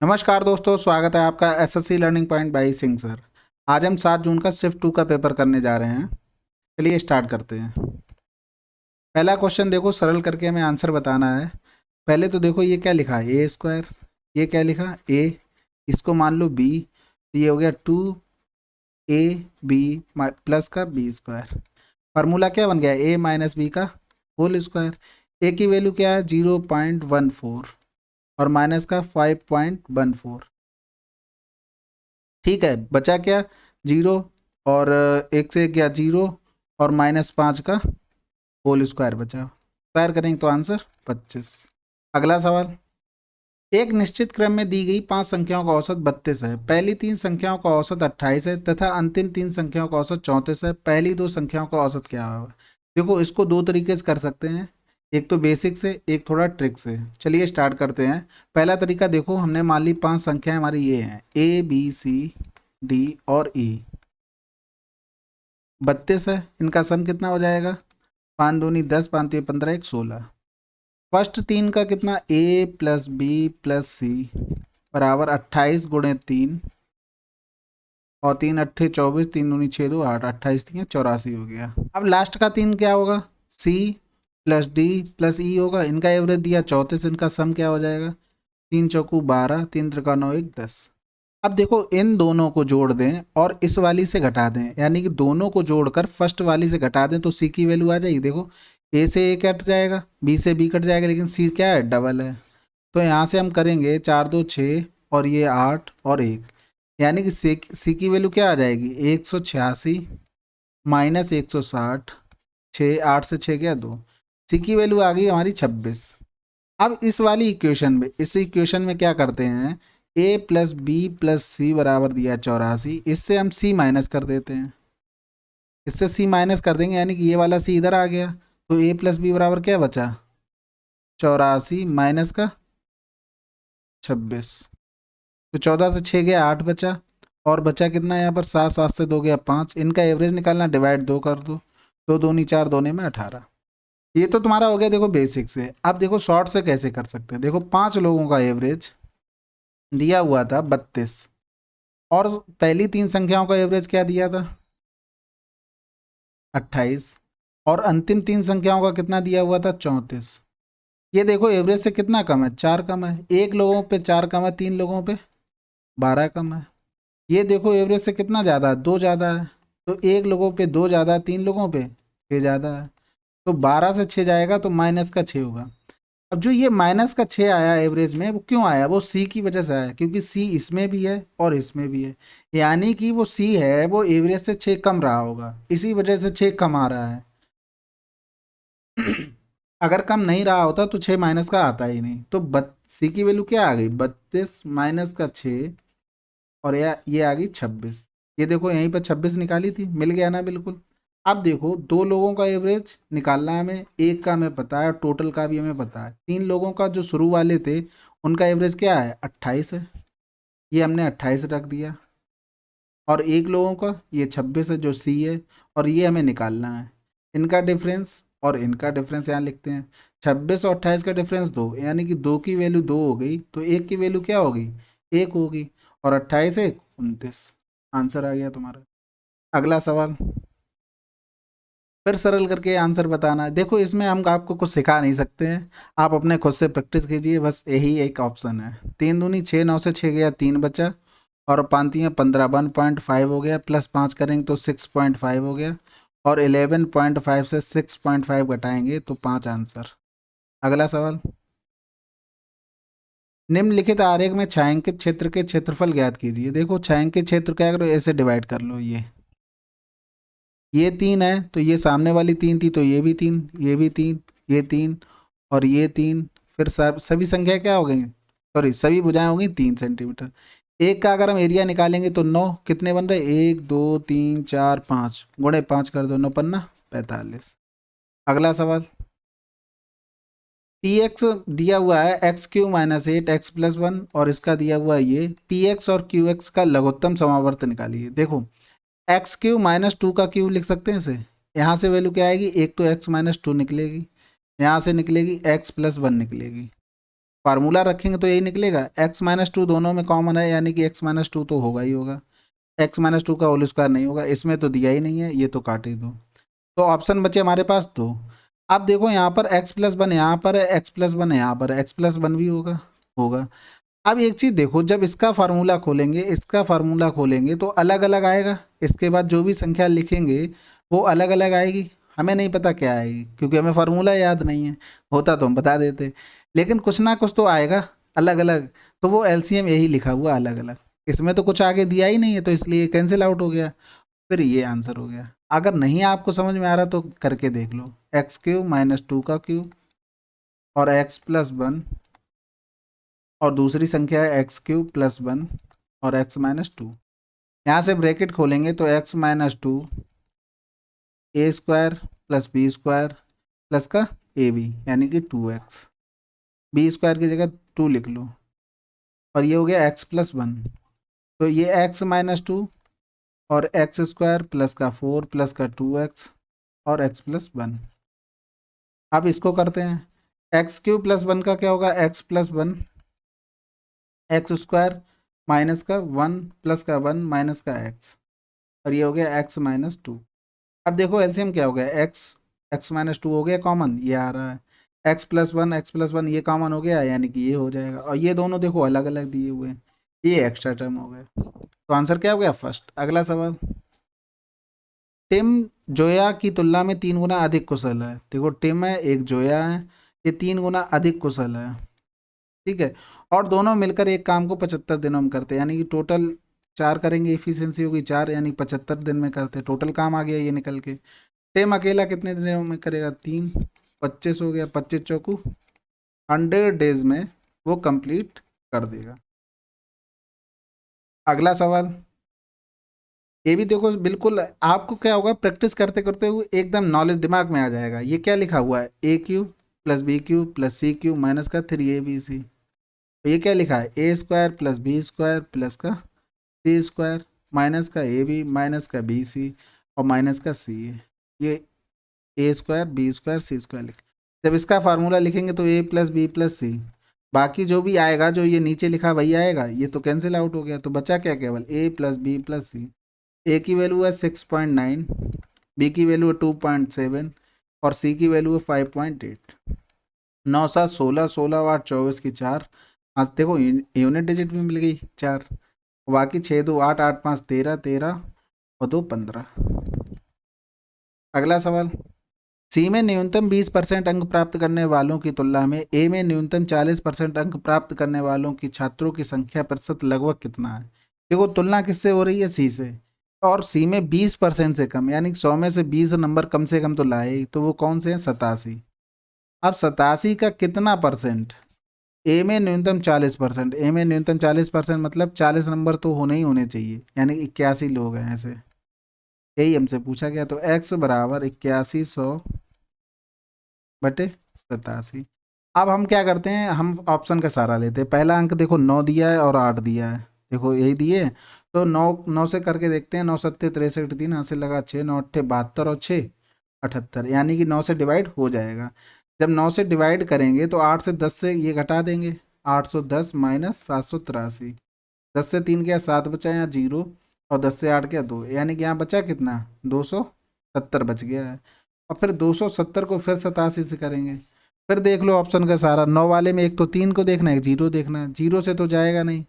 नमस्कार दोस्तों, स्वागत है आपका SSC learning point by Singh sir. आज हम 7 जून का शिफ्ट 2 का पेपर करने जा रहे हैं। चलिए स्टार्ट करते हैं। पहला क्वेश्चन देखो, सरल करके हमें आंसर बताना है। पहले तो देखो ये क्या लिखा है, ए स्क्वायर। ये क्या लिखा, ए, इसको मान लो बी, तो ये हो गया 2ab प्लस का बी स्क्वायर। फार्मूला क्या बन गया, ए माइनस बी का होल स्क्वायर। ए की वैल्यू क्या है 0.14 और माइनस का 5.14। ठीक है, बचा क्या, जीरो, और एक से गया जीरो, और -5 का होल स्क्वायर बचा। स्क्वायर करेंगे तो आंसर 25। अगला सवाल, एक निश्चित क्रम में दी गई 5 संख्याओं का औसत 32 है। पहली 3 संख्याओं का औसत 28 है तथा अंतिम 3 संख्याओं का औसत 34 है। पहली 2 संख्याओं का औसत क्या होगा। देखो इसको दो तरीके से कर सकते हैं, एक तो बेसिक से, एक थोड़ा ट्रिक से। चलिए स्टार्ट करते हैं। पहला तरीका देखो, हमने मान ली 5 संख्याएं हमारी ये हैं, ए बी सी डी और ई। 32 है, इनका सम कितना हो जाएगा, 5 दूनी 10, 5 3 15, 1 16। फर्स्ट 3 का कितना, ए प्लस बी प्लस सी बराबर 28 गुणे 3, और 3 अट्ठे 24, 3 दूनी 6 2 8, 28 3 84 हो गया। अब लास्ट का 3 क्या होगा, सी प्लस डी प्लस ई होगा। इनका एवरेज दिया 34, इनका सम क्या हो जाएगा, 3 चौकू 12, 3 त्रिका 9 1 10। अब देखो इन दोनों को जोड़ दें और इस वाली से घटा दें, यानी कि दोनों को जोड़कर फर्स्ट वाली से घटा दें तो सी की वैल्यू आ जाएगी। देखो ए से ए कट जाएगा, बी से बी कट जाएगा, लेकिन सी क्या है, डबल है। तो यहाँ से हम करेंगे 4 2 6 और ये 8 और 1, यानी कि सी की वैल्यू क्या आ जाएगी, 186 माइनस 160, 6 8 से 6 गया 2, सी की वैल्यू आ गई हमारी 26। अब इस वाली इक्वेशन में, इस इक्वेशन में क्या करते हैं, ए प्लस बी प्लस सी बराबर दिया 84, इससे हम सी माइनस कर देते हैं। इससे सी माइनस कर देंगे, यानी कि ये वाला सी इधर आ गया, तो ए प्लस बी बराबर क्या बचा, 84 माइनस का 26। तो 14 से 6 गया 8 बचा, और बचा कितना यहाँ पर 7, 7 से 2 गया 5। इनका एवरेज निकालना, डिवाइड 2 कर दो, 2 दूनी 4, दोने में 18। ये तो तुम्हारा हो गया देखो बेसिक से। अब देखो शॉर्ट से कैसे कर सकते हैं। देखो 5 लोगों का एवरेज दिया हुआ था 32, और पहली 3 संख्याओं का एवरेज क्या दिया था 28, और अंतिम 3 संख्याओं का कितना दिया हुआ था 34। ये देखो एवरेज से कितना कम है, 4 कम है। एक लोगों पे 4 कम है, 3 लोगों पे 12 कम है। ये देखो एवरेज से कितना ज़्यादा है, 2 ज़्यादा है। तो एक लोगों पे 2 ज़्यादा है, 3 लोगों पे 6 ज़्यादा है। तो 12 से 6 जाएगा तो माइनस का 6 होगा। अब जो ये माइनस का 6 आया एवरेज में, वो क्यों आया, वो सी की वजह से आया, क्योंकि सी इसमें भी है और इसमें भी है, यानी कि वो सी है वो एवरेज से 6 कम रहा होगा, इसी वजह से 6 कम आ रहा है। अगर कम नहीं रहा होता तो 6 माइनस का आता ही नहीं। तो सी की वैल्यू क्या आ गई, 32 माइनस का 6, और ये आ गई 26। ये देखो यहीं पर 26 निकाली थी, मिल गया ना बिल्कुल। अब देखो 2 लोगों का एवरेज निकालना है हमें, एक का हमें पता है, टोटल का भी हमें पता है। 3 लोगों का जो शुरू वाले थे उनका एवरेज क्या है 28 है, ये हमने 28 रख दिया, और एक लोगों का ये 26 है जो सी है, और ये हमें निकालना है इनका डिफरेंस, और इनका डिफरेंस यहाँ लिखते हैं। 26 और 28 का डिफरेंस 2, यानी कि 2 की वैल्यू 2 हो गई, तो 1 की वैल्यू क्या होगी, 1 होगी, और 28 1 29। आंसर आ गया तुम्हारा। अगला सवाल, फिर सरल करके आंसर बताना है। देखो इसमें हम आपको कुछ सिखा नहीं सकते हैं, आप अपने खुद से प्रैक्टिस कीजिए, बस यही एक ऑप्शन है। 3 दूनी 6, 9 से 6 गया 3 बचा, और 5 तियाँ 15, 1.5 हो गया, प्लस 5 करेंगे तो 6.5 हो गया, और 11.5 से 6.5 घटाएंगे तो 5 आंसर। अगला सवाल, निम्नलिखित आरेख में छायांकित क्षेत्र के क्षेत्रफल ज्ञात कीजिए। देखो छायांकित क्षेत्र क्या करो, ऐसे डिवाइड कर लो, ये 3 है तो ये सामने वाली 3 थी, तो ये भी 3, ये भी 3, ये 3, और ये 3, फिर सब सभी संख्या क्या हो गई, सॉरी सभी भुजाएं हो गई 3 सेंटीमीटर। एक का अगर हम एरिया निकालेंगे तो 9 कितने बन रहे, 1 2 3 4 5, गुणे 5 कर दो, 9 पन्ना 45। अगला सवाल, पी एक्स दिया हुआ है x³ - 8x+1, और इसका दिया हुआ है ये पी एक्स और क्यू एक्स का लघुत्तम समावर्त निकालिए। देखो x³ - 2 का क्यूब लिख सकते हैं इसे। यहाँ से वैल्यू क्या आएगी, एक तो x - 2 निकलेगी, यहाँ से निकलेगी x+1 निकलेगी। फार्मूला रखेंगे तो यही निकलेगा। x माइनस टू दोनों में कॉमन है, यानी कि x माइनस टू तो होगा ही होगा, x माइनस टू का होल स्क्वायर नहीं होगा, इसमें तो दिया ही नहीं है, ये तो काट ही दो। तो ऑप्शन बचे हमारे पास दो। अब देखो यहाँ पर x प्लस वन यहाँ पर है, x प्लस वन यहाँ पर है, x प्लस वन भी होगा होगा। अब एक चीज़ देखो, जब इसका फार्मूला खोलेंगे इसका फार्मूला खोलेंगे तो अलग अलग आएगा, इसके बाद जो भी संख्या लिखेंगे वो अलग अलग आएगी। हमें नहीं पता क्या आएगी क्योंकि हमें फार्मूला याद नहीं है, होता तो हम बता देते, लेकिन कुछ ना कुछ तो आएगा अलग अलग। तो वो एलसीएम यही लिखा हुआ अलग अलग, इसमें तो कुछ आगे दिया ही नहीं है तो इसलिए कैंसिल आउट हो गया, फिर ये आंसर हो गया। अगर नहीं आपको समझ में आ रहा तो करके देख लो, एक्स क्यूब माइनस टू का क्यूब और एक्स प्लस वन, और दूसरी संख्या है एक्स क्यूब प्लस वन और एक्स माइनस टू। यहाँ से ब्रैकेट खोलेंगे तो x minus two a square plus B square plus का ए बी, यानी कि टू एक्स, बी स्क्वायर की जगह टू लिख लो, और ये हो गया एक्स प्लस वन। तो ये एक्स माइनस टू और एक्स स्क्वायर प्लस का फोर प्लस का टू एक्स और एक्स प्लस वन। अब इसको करते हैं, एक्स क्यूब प्लस वन का क्या होगा, x plus one, x square minus का वन प्लस का वन माइनस का एक्स, और ये हो गया एक्स माइनस टू। अब देखो एलसीएम क्या हो गया, एक्स एक्स माइनस टू हो गया कॉमन, ये आ रहा है, एक्स प्लस वन ये कॉमन हो गया, यानी कि ये हो जाएगा, और ये दोनों देखो अलग अलग दिए हुए हैं, ये एक्स्ट्रा टर्म हो गया। तो आंसर क्या हो गया फर्स्ट। अगला सवाल, टिम जोया की तुलना में 3 गुना अधिक कुशल है। देखो टिम है एक जोया है, ये 3 गुना अधिक कुशल है, ठीक है, और दोनों मिलकर एक काम को 75 दिनों में करते हैं, यानी कि टोटल 4 करेंगे, इफिशियंसी होगी 4, यानी 75 दिन में करते, टोटल काम आ गया ये निकल के। टिम अकेला कितने दिनों में करेगा, 3, 25 हो गया, 25 चौकू 100 डेज में वो कंप्लीट कर देगा। अगला सवाल, ये भी देखो बिल्कुल आपको क्या होगा, प्रैक्टिस करते करते हुए एकदम नॉलेज दिमाग में आ जाएगा। ये क्या लिखा हुआ है, A Q plus B Q plus C Q minus का 3ab। तो ये क्या लिखा है, A square plus B square plus का सी स्क्वायर माइनस का ए बी माइनस का बी सी और माइनस का सी है। ये A square B square C square लिख, जब इसका फार्मूला लिखेंगे तो A plus B plus C, बाकी जो भी आएगा जो ये नीचे लिखा वही आएगा, ये तो कैंसिल आउट हो गया, तो बचा क्या, केवल ए प्लस बी प्लस सी। ए की वैल्यू है 6.9, बी की वैल्यू है 2.7 और सी की वैल्यू है 5.8। 9 7 16, 16 8 24 की 4, आज देखो यूनिट डिजिट भी मिल गई 4, बाकी 6 2 8 8 5 13 13 और 2 15। अगला सवाल, सी में न्यूनतम 20% अंक प्राप्त करने वालों की तुलना में ए में न्यूनतम 40% अंक प्राप्त करने वालों की छात्रों की संख्या प्रतिशत लगभग कितना है। देखो तुलना किससे हो रही है, सी से, और सी में 20% से कम, यानी 100 में से 20 नंबर कम से कम तो लाए ही, तो वो कौन से हैं, 87। अब 87 का कितना परसेंट, ए में न्यूनतम 40%, ए में न्यूनतम 40% मतलब 40 नंबर तो होने ही होने चाहिए, यानी 81 लोग हैं ऐसे, यही हमसे पूछा गया। तो x बराबर 8100 बटे 87। अब हम क्या करते हैं, हम ऑप्शन का सहारा लेते हैं। पहला अंक देखो 9 दिया है और 8 दिया है, देखो यही दिए हैं, तो 9 से करके देखते हैं, 9 सत्ते 63, 3 हाथ से लगा 6, 9 अट्ठे 72 और 6 78, यानी कि 9 से डिवाइड हो जाएगा। जब 9 से डिवाइड करेंगे तो 8 से 10 से ये घटा देंगे, 810 माइनस 783, 10 से 3 गया 7 बचा, यहाँ 0, और 10 से 8 गया 2, यानी कि यहाँ बचा कितना, 270 बच गया है। और फिर 270 को फिर 87 से करेंगे, फिर देख लो ऑप्शन का सारा, 9 वाले में एक तो 3 को देखना है, एक 0 देखना है, 0 से तो जाएगा नहीं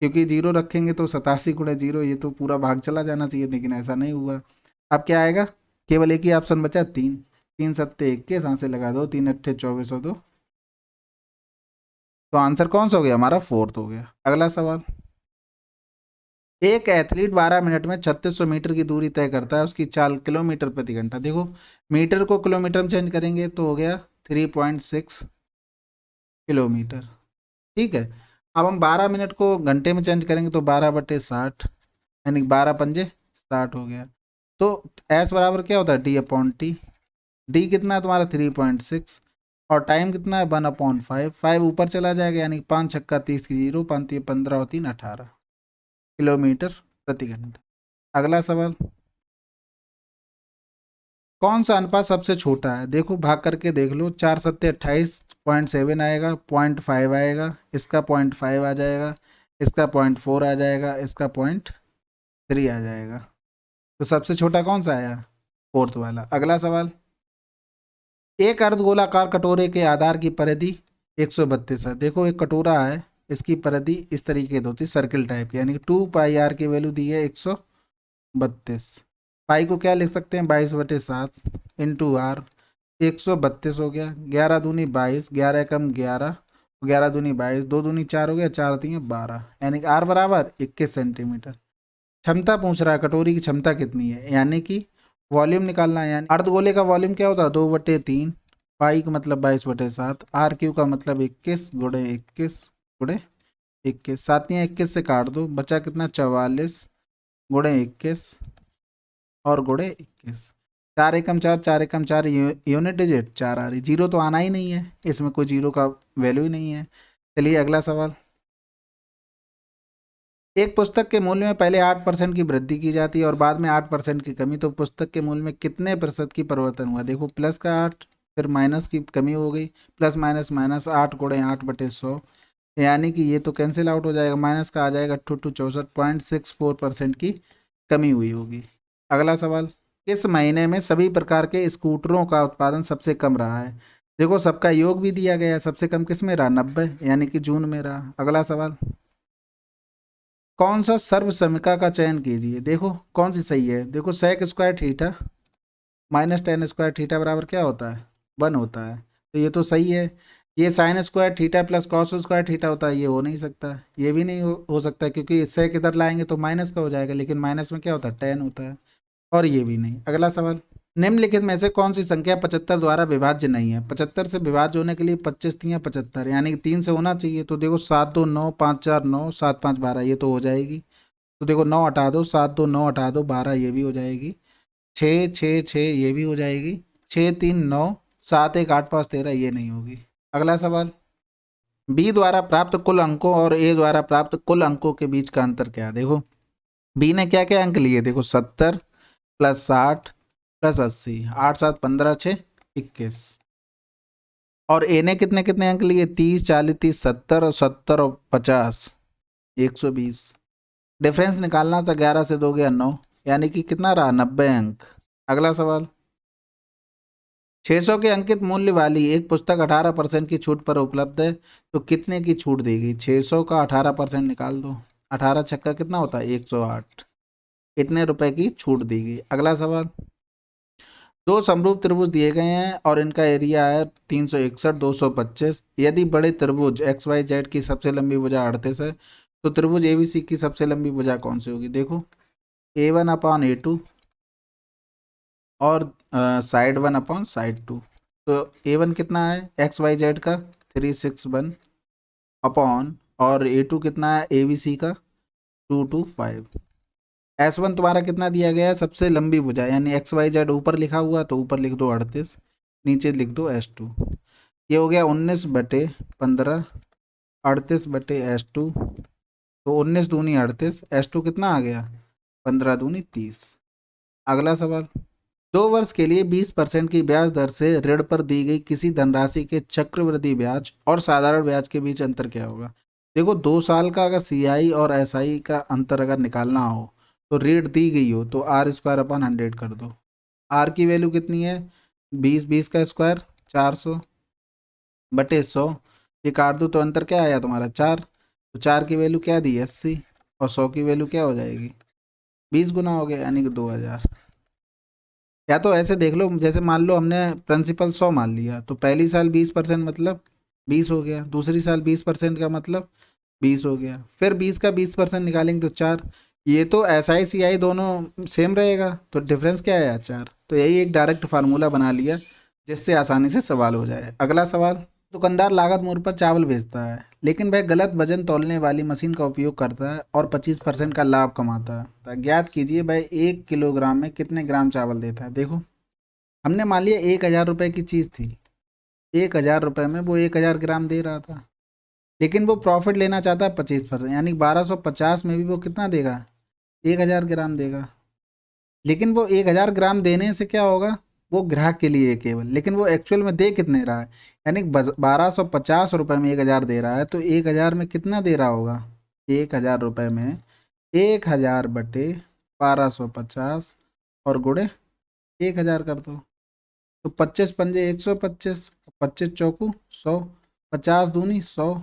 क्योंकि 0 रखेंगे तो 87 गुणा 0, ये तो पूरा भाग चला जाना चाहिए, लेकिन ऐसा नहीं हुआ। अब क्या आएगा, केवल एक ही ऑप्शन बचा, 3, 3 सत्ते 21, सांसे लगा दो, 3 अट्ठे 24 और 2, तो आंसर कौन सा हो गया हमारा, फोर्थ हो गया। अगला सवाल, एक एथलीट 12 मिनट में 3600 मीटर की दूरी तय करता है, उसकी चाल किलोमीटर प्रति घंटा। देखो मीटर को किलोमीटर में चेंज करेंगे तो हो गया 3.6 किलोमीटर, ठीक है। अब हम 12 मिनट को घंटे में चेंज करेंगे तो 12/60, यानी 12 पंजे 60 हो गया। तो एस बराबर क्या होता है, d/t, डी कितना है तुम्हारा 3.6, और टाइम कितना है 1/5, 5 ऊपर चला जाएगा, यानी 5 छक्का 30 की 0, 5 15 और 3 18 किलोमीटर प्रति घंटा। अगला सवाल, कौन सा अनुपात सबसे छोटा है? देखो भाग करके देख लो, 4×7 = 28.7 आएगा, 0.5 आएगा, इसका 0.5 आ जाएगा, इसका 0.4 आ जाएगा, इसका 0.3 आ जाएगा। तो सबसे छोटा कौन सा आया? फोर्थ वाला। अगला सवाल, एक अर्धगोलाकार कटोरे के आधार की परिधि 132 है। देखो एक कटोरा है, इसकी परिधि इस तरीके की होती है, सर्किल टाइप की, यानी कि 2πr की वैल्यू दी है 132। पाई को क्या लिख सकते हैं? 22/7 इंटू आर, 132 हो गया, 11 दूनी 22, 11 कम 11, 11 दूनी 22, 2 दूनी 4 हो गया, 4 तीन 12, यानी कि आर बराबर 21 सेंटीमीटर। क्षमता पूछ रहा है, कटोरी की क्षमता कितनी है, यानी कि वॉल्यूम निकालना है। यानी अर्धगोले का वॉल्यूम क्या होता है? 2/3, पाई का मतलब 22/7, आर क्यू का मतलब 21 गुणे 21 गुणे 21, 7×21 से काट दो, बचा कितना? 44 गुणे 21 और गुणे 21, 4 एकम 4, 4 एकम 4, यूनिट डिजिट 4 आ रही, जीरो तो आना ही नहीं है, इसमें कोई जीरो का वैल्यू ही नहीं है। चलिए अगला सवाल, एक पुस्तक के मूल्य में पहले 8% की वृद्धि की जाती है और बाद में 8% की कमी, तो पुस्तक के मूल्य में कितने प्रतिशत की परिवर्तन हुआ? देखो प्लस का 8, फिर माइनस की कमी हो गई, प्लस माइनस माइनस, 8 गुणे 8/100, यानी कि ये तो कैंसिल आउट हो जाएगा, माइनस का आ जाएगा 2 64.64% की कमी हुई होगी। अगला सवाल, किस महीने में सभी प्रकार के स्कूटरों का उत्पादन सबसे कम रहा है? देखो सबका योग भी दिया गया है, सबसे कम किस में रहा? 90, यानी कि जून में रहा। अगला सवाल, कौन सा सर्वसमिका का चयन कीजिए? देखो कौन सी सही है? देखो sec square theta minus ten square theta बराबर क्या होता है? 1 होता है, तो ये तो सही है। ये sine square theta plus cos square theta होता है, ये हो नहीं सकता, ये भी नहीं हो सकता, क्योंकि सेक इधर लाएंगे तो माइनस का हो जाएगा, लेकिन माइनस में क्या होता है? टेन होता है, और ये भी नहीं। अगला सवाल, निम्नलिखित में से कौन सी संख्या 75 द्वारा विभाज्य नहीं है? 75 से विभाज्य होने के लिए 25×3 = 75, यानी कि 3 से होना चाहिए, तो देखो 7 2 9, 5 4 9, 7 5 12, ये तो हो जाएगी। तो देखो 9 हटा दो, 7 2 9 हटा दो, 12 ये भी हो जाएगी, 6 6 6 ये भी हो जाएगी, 6 3 9, 7 1 8 5 13 ये नहीं होगी। अगला सवाल, बी द्वारा प्राप्त कुल अंकों और ए द्वारा प्राप्त कुल अंकों के बीच का अंतर क्या है? देखो बी ने क्या क्या अंक लिए? देखो 70 प्लस 60 प्लस 80, 8 7 15 6 21, और ए ने कितने कितने अंक लिए? 30 40 30 70 और 70 और 50 120। डिफरेंस निकालना था, 11 से 2 गया 9, यानी कि कितना रहा? 90 अंक। अगला सवाल, 600 के अंकित मूल्य वाली एक पुस्तक 18% की छूट पर उपलब्ध है, तो कितने की छूट देगी? 600 का 18% निकाल दो, 18 छक्का कितना होता है? 108, इतने रुपए की छूट देगी। अगला सवाल, दो समरूप त्रिभुज दिए गए हैं और इनका एरिया है 361 225। यदि बड़े त्रिभुज एक्स वाई जेड की सबसे लंबी भुजा 38 है, तो त्रिभुज एबीसी की सबसे लंबी भुजा कौन सी होगी? देखो A1/A2 और साइड 1/साइड 2, तो A1 कितना है एक्स वाई जेड का? 361 अपॉन, और A2 कितना है ABC का? 225। S1 तुम्हारा कितना दिया गया है? सबसे लंबी भुजा, यानी एक्स वाई जेड ऊपर लिखा हुआ, तो ऊपर लिख दो 38, नीचे लिख दो S2। ये हो गया 19/15, 38/S2, तो 19 दूनी 38, S2 कितना आ गया? 15 दूनी 30। अगला सवाल, 2 वर्ष के लिए 20% की ब्याज दर से ऋण पर दी गई किसी धनराशि के चक्रवृद्धि ब्याज और साधारण ब्याज के बीच अंतर क्या होगा? देखो 2 साल का अगर CI और SI का अंतर अगर निकालना हो, तो ऋण दी गई हो तो R² / 100 कर दो। R की वैल्यू कितनी है? 20, 20 का स्क्वायर 400/100, ये काट दो तो अंतर क्या आया तुम्हारा? 4, तो 4 की वैल्यू क्या दी? 80, और 100 की वैल्यू क्या हो जाएगी? 20 गुना हो गया, यानी कि 2000। या तो ऐसे देख लो, जैसे मान लो हमने प्रिंसिपल 100 मान लिया, तो पहली साल 20% मतलब 20 हो गया, दूसरी साल 20% का मतलब 20 हो गया, फिर 20 का 20% निकालेंगे तो 4। ये तो SI CI दोनों सेम रहेगा, तो डिफरेंस क्या है? 4। तो यही एक डायरेक्ट फार्मूला बना लिया जिससे आसानी से सवाल हो जाए। अगला सवाल, दुकानदार लागत मूल्य पर चावल बेचता है, लेकिन वह गलत वजन तौलने वाली मशीन का उपयोग करता है और 25% का लाभ कमाता है, तो ज्ञात कीजिए वह 1 किलोग्राम में कितने ग्राम चावल देता है? देखो हमने मान लिया 1000 रुपये की चीज़ थी, 1000 रुपये में वो 1000 ग्राम दे रहा था, लेकिन वो प्रॉफिट लेना चाहता है 25%, यानी 1250 में भी वो कितना देगा? 1000 ग्राम देगा। लेकिन वो 1000 ग्राम देने से क्या होगा? वो ग्राहक के लिए है केवल, लेकिन वो एक्चुअल में दे कितने रहा है, यानी 1250 रुपये में 1000 दे रहा है, तो 1000 में कितना दे रहा होगा, 1000 रुपये में 1000 बटे 1250 और गुणे 1000 कर दो, तो 25 पंजे 125, 25 चौकू 100, 50 दूनी 100,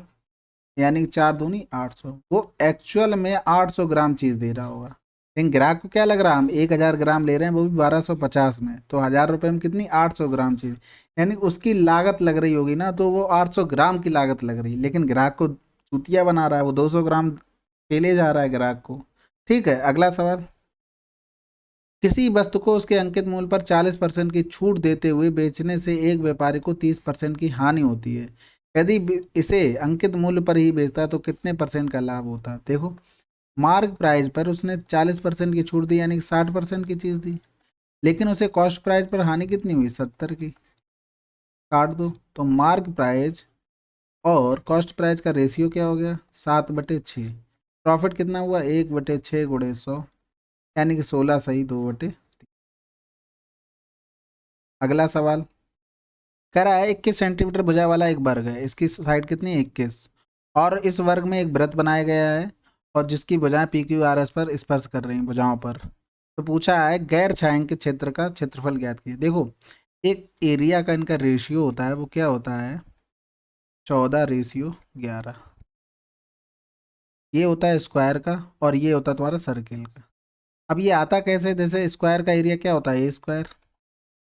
यानी कि 4 दूनी 800। वो एक्चुअल में 800 ग्राम चीज़ दे रहा होगा, लेकिन ग्राहक को क्या लग रहा है, हम 1000 ग्राम ले रहे हैं, वो भी 1250 में, तो 1000 रुपये में कितनी 800 ग्राम चीज़, यानी उसकी लागत लग रही होगी ना, तो वो 800 ग्राम की लागत लग रही है, लेकिन ग्राहक को चूतिया बना रहा है, वो 200 ग्राम पेले जा रहा है ग्राहक को। ठीक है, अगला सवाल। किसी वस्तु को उसके अंकित मूल्य पर 40% की छूट देते हुए बेचने से एक व्यापारी को 30% की हानि होती है। यदि इसे अंकित मूल्य पर ही बेचता है तो कितने परसेंट का लाभ होता है। देखो, मार्क प्राइस पर उसने 40% की छूट दी, यानी कि 60% की चीज़ दी, लेकिन उसे कॉस्ट प्राइस पर हानि कितनी हुई, 70 की। काट दो, तो मार्क प्राइस और कॉस्ट प्राइस का रेशियो क्या हो गया, 7/6। प्रॉफिट कितना हुआ, 1/6 गुणे 100, यानी कि 16 सही 2/। अगला सवाल कह रहा है 21 सेंटीमीटर भुजा वाला एक वर्ग है, इसकी साइड कितनी है, 21, और इस वर्ग में एक वृत्त बनाया गया है और जिसकी भुजाएं पी क्यू आर एस पर स्पर्श कर रही हैं भुजाओं पर। तो पूछा है गैर छायांकित क्षेत्र का क्षेत्रफल ज्ञात कीजिए। देखो, एक एरिया का इनका रेशियो होता है, वो क्या होता है, 14:11। ये होता है स्क्वायर का और ये होता है तुम्हारा सर्किल का। अब ये आता कैसे, जैसे स्क्वायर का एरिया क्या होता है, ए स्क्वायर,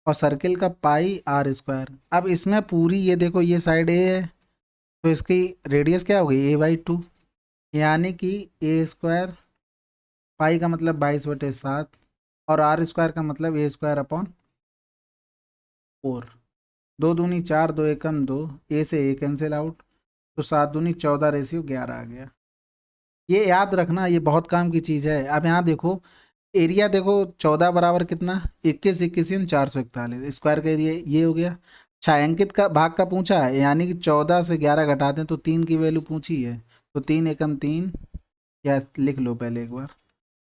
और सर्किल का पाई आर स्क्वायर। अब इसमें पूरी ये देखो, ये साइड ए है, तो इसकी रेडियस क्या होगी, a/2, यानी कि ए स्क्वायर, पाई का मतलब 22/7, और आर स्क्वायर का मतलब a² अपॉन 4। 2×2 = 4, 2×1 = 2, ए से ए कैंसिल आउट, तो 7×2 = 14 आ गया। ये याद रखना, ये बहुत काम की चीज़ है। अब यहाँ देखो, एरिया देखो 14 बराबर कितना, 21, 21 × 441, स्क्वायर का एरिया ये हो गया। छायांकित का भाग का पूछा है, यानी कि 14 से 11 घटा दें तो 3 की वैल्यू पूछी है, तो 3×1 = 3, या लिख लो पहले एक बार,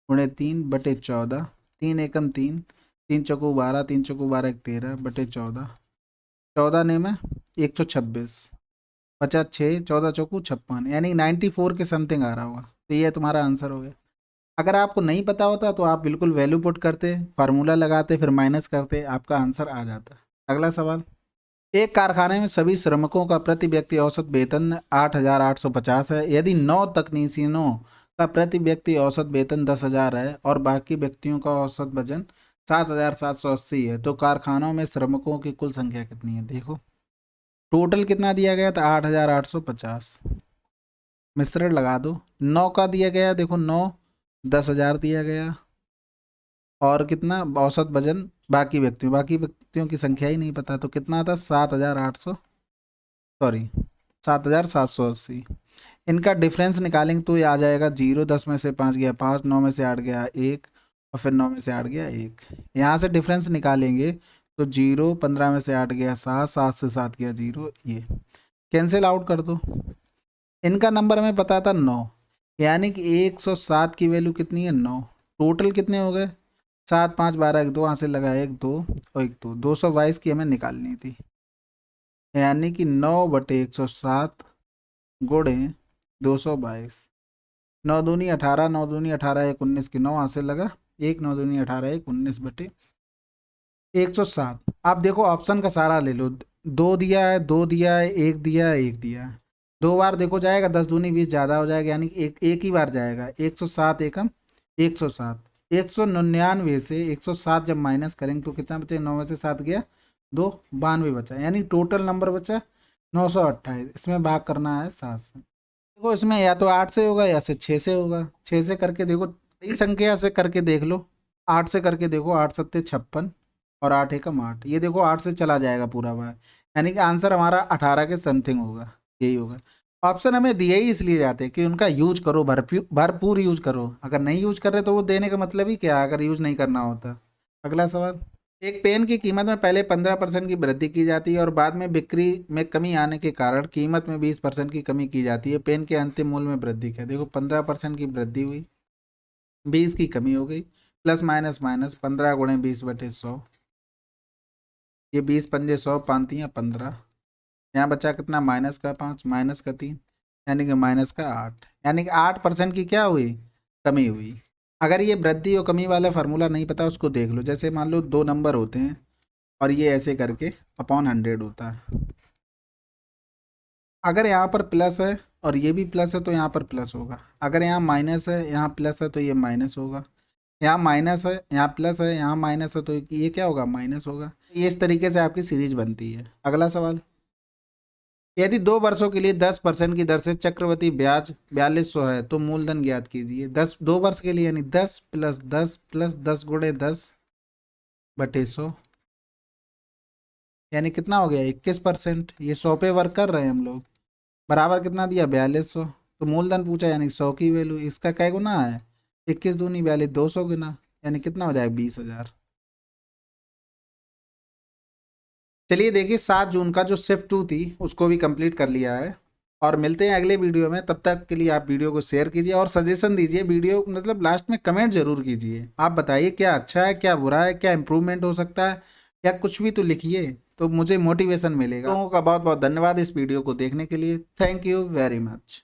गुणे 3/14, 3×1 = 3, 3×4 = 12, 3×4 = 13/14, 14 ने में 126, 56, 14×4 = 56, यानी 94 के समथिंग आ रहा होगा। तो ये तुम्हारा आंसर हो गया। अगर आपको नहीं पता होता तो आप बिल्कुल वैल्यू पुट करते, फार्मूला लगाते, फिर माइनस करते, आपका आंसर आ जाता। अगला सवाल, एक कारखाने में सभी श्रमिकों का प्रति व्यक्ति औसत वेतन 8,850 है। यदि 9 तकनीशियनों का प्रति व्यक्ति औसत वेतन 10,000 है और बाकी व्यक्तियों का औसत वजन 7,780 है, तो कारखानों में श्रमिकों की कुल संख्या कितनी है। देखो, टोटल कितना दिया गया था, 8,850, मिश्रण लगा दो, 9 का दिया गया, देखो 9, 10,000 दिया गया, और कितना औसत वजन बाकी व्यक्तियों की संख्या ही नहीं पता, तो कितना था, 7,780। इनका डिफरेंस निकालेंगे तो ये आ जाएगा 0, 10 में से 5 गया 5, 9 में से 8 गया 1, और फिर 9 में से 8 गया 1। यहाँ से डिफरेंस निकालेंगे तो 0, 15 में से 8 गया 7, 7 से 7 गया 0, ये कैंसिल आउट कर दो। इनका नंबर हमें पता था 9, यानी कि 107 की वैल्यु कितनी है, 9। टोटल कितने हो गए, 7, 5, 12, 1, 2, यहाँ से लगा 1, 2 और 1, 2, 222 की हमें निकालनी थी, यानी कि 9/107 गुणे 222। 9 दूनी 18, 9 दूनी 18, 1 19 की 9, यहाँ से लगा 1, 9 दूनी 18, 1 19/107। आप देखो ऑप्शन का सारा ले लो, 2 दिया है, 2 दिया है, 1 दिया है, 1 दिया है, 2 बार देखो जाएगा, 10 दूनी 20 ज़्यादा हो जाएगा, यानी कि एक ही बार जाएगा। 107 एकम 107, 199 से 107 जब माइनस करेंगे तो कितना बचे, 9 में से 7 गया 2, 92 बचा, यानी टोटल नंबर बचा 928। इसमें भाग करना है 7 से। देखो, इसमें या तो 8 से होगा या से 6 से होगा, 6 से करके देखो, कई संख्या से करके देख लो, 8 से करके देखो, 8×7 = 56 और 8×1 = 8, ये देखो 8 से चला जाएगा पूरा बार, यानी कि आंसर हमारा 18 के समथिंग होगा, यही होगा। ऑप्शन हमें दिए ही इसलिए जाते हैं कि उनका यूज करो, भरपूर यूज करो, अगर नहीं यूज कर रहे तो वो देने का मतलब ही क्या, अगर यूज नहीं करना होता। अगला सवाल, एक पेन की कीमत में पहले 15% की वृद्धि की जाती है और बाद में बिक्री में कमी आने के कारण कीमत में 20% की कमी की जाती है। पेन के अंतिम मूल्य में वृद्धि क्या, देखो 15% की वृद्धि हुई, 20 की कमी हो गई, प्लस माइनस माइनस 15 × 20/100, ये 20 पंजे 100, 5×3 = 15। यहाँ बचा कितना, माइनस का 5, माइनस का 3, यानी कि माइनस का 8, यानी कि 8% की क्या हुई, कमी हुई। अगर ये वृद्धि और कमी वाला फार्मूला नहीं पता उसको देख लो। जैसे मान लो 2 नंबर होते हैं और ये ऐसे करके अपॉन 100 होता है। अगर यहाँ पर प्लस है और ये भी प्लस है तो यहाँ पर प्लस होगा। अगर यहाँ माइनस है, यहाँ प्लस है तो ये माइनस होगा। यहाँ माइनस है, यहाँ प्लस है, यहाँ माइनस है तो ये क्या होगा, माइनस होगा। ये इस तरीके से आपकी सीरीज बनती है। अगला सवाल, यदि 2 वर्षों के लिए 10% की दर से चक्रवृद्धि ब्याज 4200 है तो मूलधन ज्ञात कीजिए। 2 वर्ष के लिए, यानी 10 + 10 + 10 × 10 यानी कितना हो गया, 21%। ये 100 पे वर्क कर रहे हैं हम लोग। बराबर कितना दिया, 4200। तो मूलधन पूछा, यानी 100 की वैल्यू। इसका क्या गुना है, 21 दूनी 42, 200 गुना, यानी कितना हो जाएगा, 20,000। चलिए देखिए, 7 जून का जो शिफ्ट 2 थी उसको भी कंप्लीट कर लिया है। और मिलते हैं अगले वीडियो में। तब तक के लिए आप वीडियो को शेयर कीजिए और सजेशन दीजिए। वीडियो मतलब लास्ट में कमेंट जरूर कीजिए। आप बताइए क्या अच्छा है, क्या बुरा है, क्या इंप्रूवमेंट हो सकता है, या कुछ भी तो लिखिए, तो मुझे मोटिवेशन मिलेगा। लोगों का बहुत बहुत धन्यवाद इस वीडियो को देखने के लिए। Thank you very much.